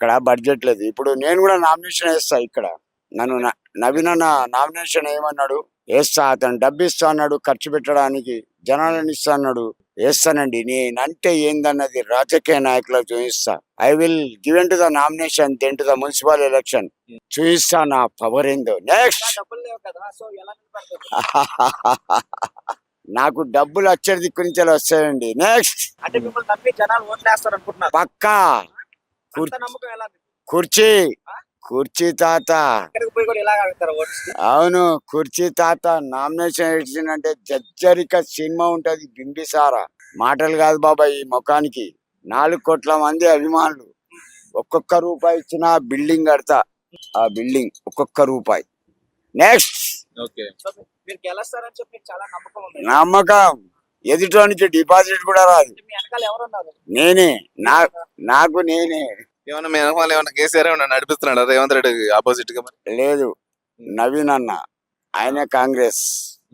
అక్కడ బడ్జెట్ లేదు. ఇప్పుడు నేను కూడా నామినేషన్ వేస్తా ఇక్కడ. నన్ను నవీన్ అన్న నామినేషన్ ఏమన్నాడు, వేస్తా, అతను డబ్బు ఇస్తా అన్నాడు ఖర్చు పెట్టడానికి, జనాలను ఇస్తా అన్నాడు, వేస్తానండి. నేనంటే ఏందన్నది రాజకీయ నాయకులకు చూపిస్తా. I will given to the nomination then to the municipal election. చూపిస్తా నా పవర్ ఏందో. నెక్స్ట్ నాకు డబ్బులు వచ్చే దిక్కు నుంచి వస్తాయండి. నెక్స్ట్ పక్కా కుర్చీ కుర్చీ తాత. అవును, కుర్చీ తాత నామినేషన్ ఇచ్చిందంటే జజ్జరిక సినిమా ఉంటది. బింబిసారా మాటలు కాదు బాబాయ్. ఈ ముఖానికి 4 కోట్ల మంది అభిమానులు. ఒక్కొక్క రూపాయి ఇచ్చిన బిల్డింగ్ కడతా. ఆ బిల్డింగ్ ఒక్కొక్క రూపాయి. నెక్స్ట్ నమ్మకం. ఎదుటోనికి డిపాజిట్ కూడా రాదు. నేనే నాకు నేనే. ఏమన్నా మీ వెనకాల ఏమన్నా కేసీఆర్ ఏమన్నా నడిపిస్తున్నాడా రేవంత్ రెడ్డి ఆపోజిట్ గా? లేదు, నవీన్ అన్న, ఆయన కాంగ్రెస్.